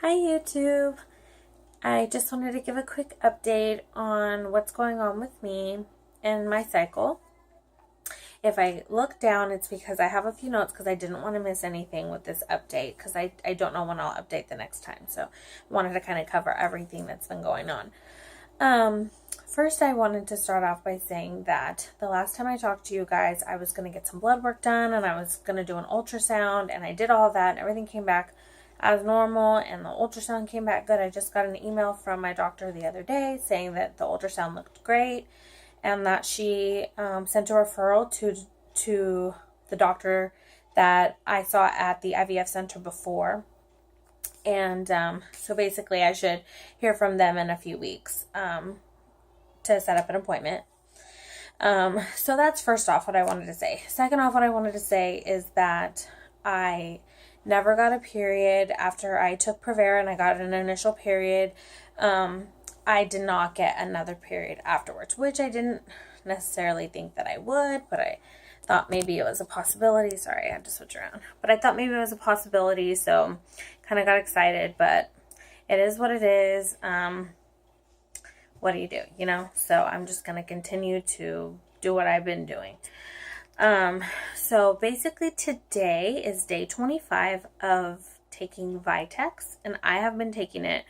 Hi YouTube. I just wanted to give a quick update on what's going on with me and my cycle. If I look down, it's because I have a few notes because I didn't want to miss anything with this update because I don't know when I'll update the next time. So I wanted to kind of cover everything that's been going on. First, I wanted to start off by saying that the last time I talked to you guys, I was going to get some blood work done and I was going to do an ultrasound, and I did all that and everything came back as normal and the ultrasound came back good. I just got an email from my doctor the other day saying that the ultrasound looked great and that she sent a referral to the doctor that I saw at the IVF center before. And so basically I should hear from them in a few weeks to set up an appointment. So that's first off what I wanted to say. Second off, what I wanted to say is that I never got a period after I took Prevera, and I got an initial period. I did not get another period afterwards, which I didn't necessarily think that I would, but I thought maybe it was a possibility. Sorry, I had to switch around. But I thought maybe it was a possibility, so kind of got excited, but it is what it is. What do you do, you know? So I'm just going to continue to do what I've been doing. So basically today is day 25 of taking Vitex, and I have been taking it,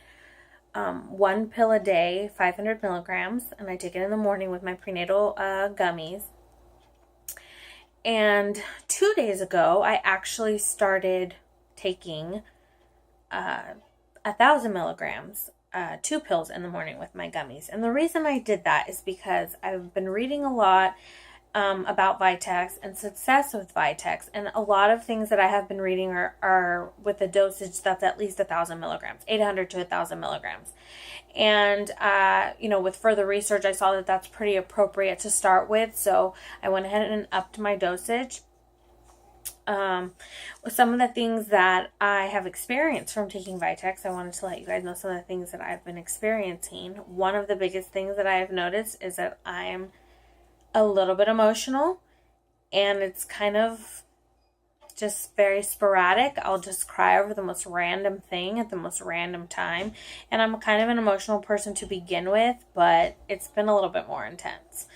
one pill a day, 500 milligrams, and I take it in the morning with my prenatal, gummies. And 2 days ago, I actually started taking, 1,000 milligrams, 2 pills in the morning with my gummies. And the reason I did that is because I've been reading a lot about Vitex and success with Vitex, and a lot of things that I have been reading are with a dosage that's at least 1,000 milligrams, 800 to 1,000 milligrams. And with further research, I saw that that's pretty appropriate to start with, so I went ahead and upped my dosage. Some of the things that I have experienced from taking Vitex, I wanted to let you guys know some of the things that I've been experiencing. One of the biggest things that I have noticed is that I'm a little bit emotional, and it's kind of just very sporadic. I'll just cry over the most random thing at the most random time, and I'm kind of an emotional person to begin with, but it's been a little bit more intense.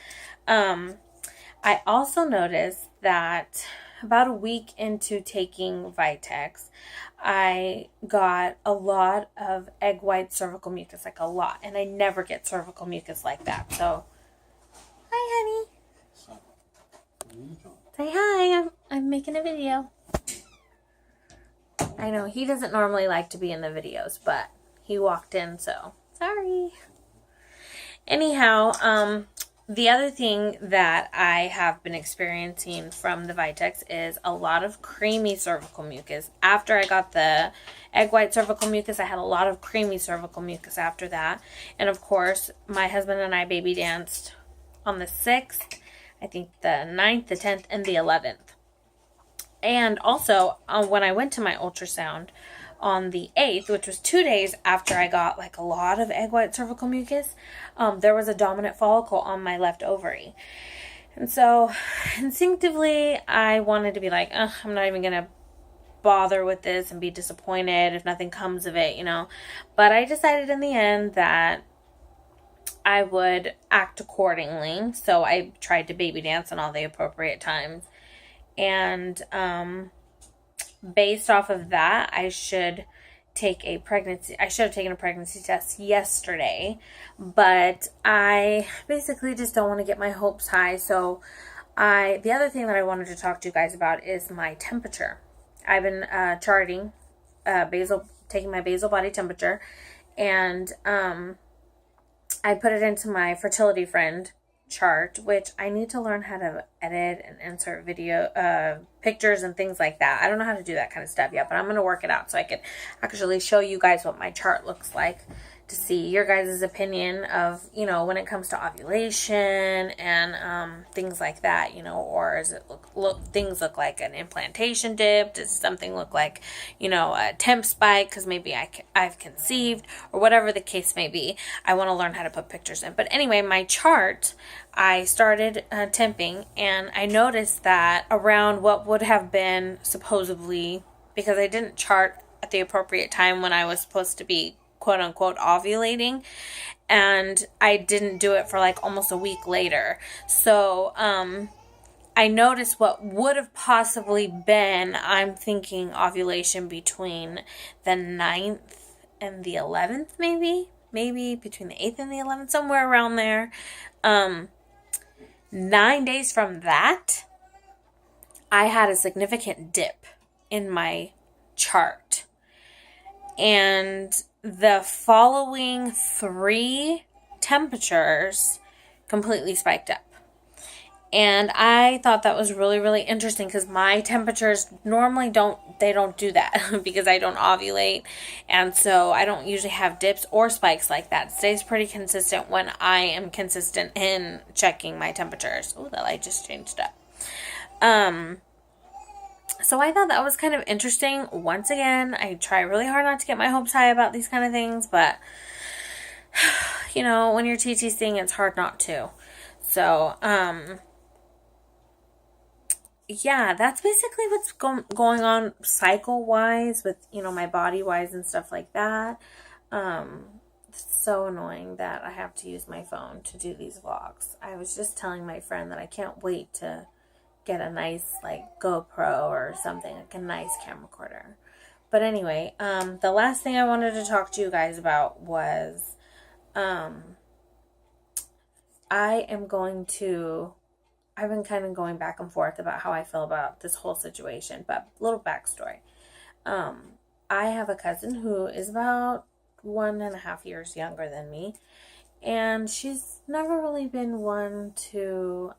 I also noticed that about a week into taking Vitex, I got a lot of egg white cervical mucus, like a lot, and I never get cervical mucus like that. So hi, honey. Say hi. I'm making a video. I know he doesn't normally like to be in the videos, but he walked in, so sorry. Anyhow, the other thing that I have been experiencing from the Vitex is a lot of creamy cervical mucus. After I got the egg white cervical mucus, I had a lot of creamy cervical mucus after that. And of course, my husband and I baby danced on the 6th, I think the 9th, the 10th, and the 11th. And also, when I went to my ultrasound on the 8th, which was 2 days after I got like a lot of egg white cervical mucus, there was a dominant follicle on my left ovary. And so instinctively, I wanted to be like, I'm not even going to bother with this and be disappointed if nothing comes of it, But I decided in the end that I would act accordingly. So I tried to baby dance on all the appropriate times. And based off of that, I should have taken a pregnancy test yesterday, but I basically just don't want to get my hopes high. So the other thing that I wanted to talk to you guys about is my temperature. I've been charting taking my basal body temperature, and I put it into my fertility friend chart, which I need to learn how to edit and insert video pictures and things like that. I don't know how to do that kind of stuff yet, but I'm going to work it out so I can actually show you guys what my chart looks like, to see your guys' opinion of, when it comes to ovulation and things like that, or does it things look like an implantation dip? Does something look like, a temp spike because maybe I've conceived, or whatever the case may be. I want to learn how to put pictures in. But anyway, my chart, I started temping, and I noticed that around what would have been supposedly, because I didn't chart at the appropriate time when I was supposed to be quote unquote ovulating, and I didn't do it for like almost a week later. So I noticed what would have possibly been, I'm thinking ovulation between the 9th and the 11th, maybe between the 8th and the 11th, somewhere around there. 9 days from that, I had a significant dip in my chart. And the following 3 temperatures completely spiked up. And I thought that was really, really interesting because my temperatures normally don't do that because I don't ovulate. And so I don't usually have dips or spikes like that. It stays pretty consistent when I am consistent in checking my temperatures. Oh, the light just changed up. So I thought that was kind of interesting. Once again, I try really hard not to get my hopes high about these kind of things, but you know, when you're TTCing, it's hard not to. So, yeah, that's basically what's going on cycle-wise with, you know, my body-wise and stuff like that. It's so annoying that I have to use my phone to do these vlogs. I was just telling my friend that I can't wait to get a nice, like, GoPro or something, like a nice camcorder. But anyway, the last thing I wanted to talk to you guys about was, I've been kind of going back and forth about how I feel about this whole situation, but little backstory. I have a cousin who is about 1.5 years younger than me, and she's never really been one to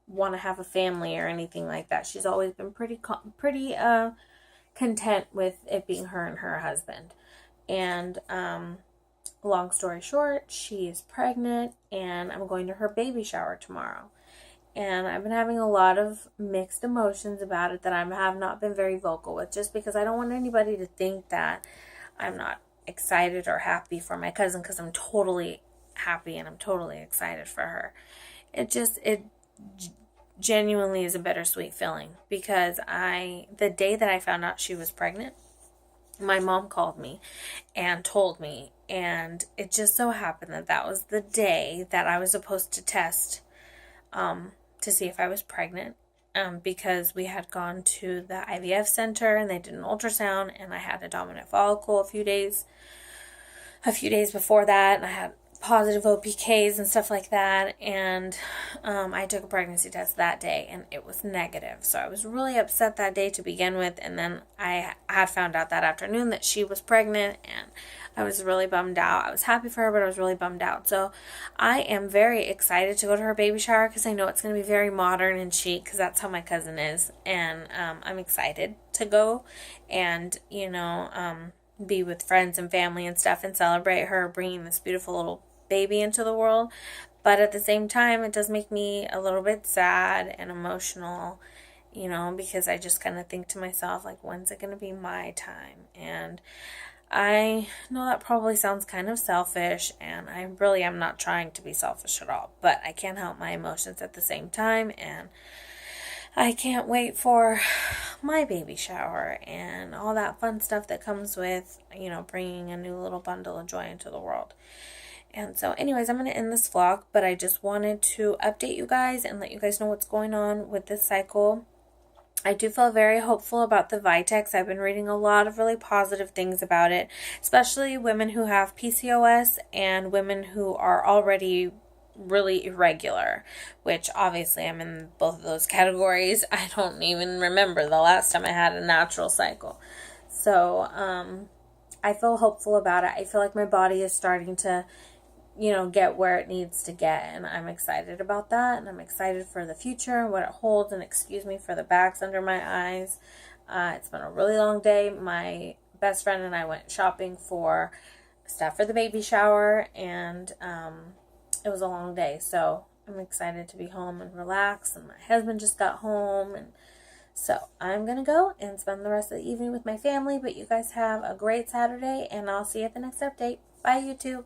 want to have a family or anything like that. She's always been pretty content with it being her and her husband. And long story short, she is pregnant, and I'm going to her baby shower tomorrow. And I've been having a lot of mixed emotions about it that I have not been very vocal with, just because I don't want anybody to think that I'm not excited or happy for my cousin, because I'm totally happy and I'm totally excited for her. It genuinely is a bittersweet feeling, because the day that I found out she was pregnant, my mom called me and told me, and it just so happened that that was the day that I was supposed to test to see if I was pregnant, because we had gone to the IVF center and they did an ultrasound, and I had a dominant follicle a few days before that, and I had positive OPKs and stuff like that, and I took a pregnancy test that day and it was negative. So I was really upset that day to begin with, and then I had found out that afternoon that she was pregnant, and I was really bummed out. I was happy for her, but I was really bummed out. So I am very excited to go to her baby shower, because I know it's going to be very modern and chic, because that's how my cousin is, and I'm excited to go and, you know, be with friends and family and stuff and celebrate her bringing this beautiful little baby into the world. But at the same time, it does make me a little bit sad and emotional, you know, because I just kind of think to myself, like, when's it going to be my time? And I know that probably sounds kind of selfish, and I really am not trying to be selfish at all, but I can't help my emotions at the same time, and I can't wait for my baby shower and all that fun stuff that comes with, you know, bringing a new little bundle of joy into the world. And so anyways, I'm going to end this vlog, but I just wanted to update you guys and let you guys know what's going on with this cycle. I do feel very hopeful about the Vitex. I've been reading a lot of really positive things about it, especially women who have PCOS and women who are already really irregular, which obviously I'm in both of those categories. I don't even remember the last time I had a natural cycle. So I feel hopeful about it. I feel like my body is starting to, you know, get where it needs to get, and I'm excited about that, and I'm excited for the future and what it holds. And excuse me for the bags under my eyes. It's been a really long day. My best friend and I went shopping for stuff for the baby shower, and it was a long day, so I'm excited to be home and relax, and my husband just got home, and so I'm going to go and spend the rest of the evening with my family. But you guys have a great Saturday, and I'll see you at the next update. Bye, YouTube.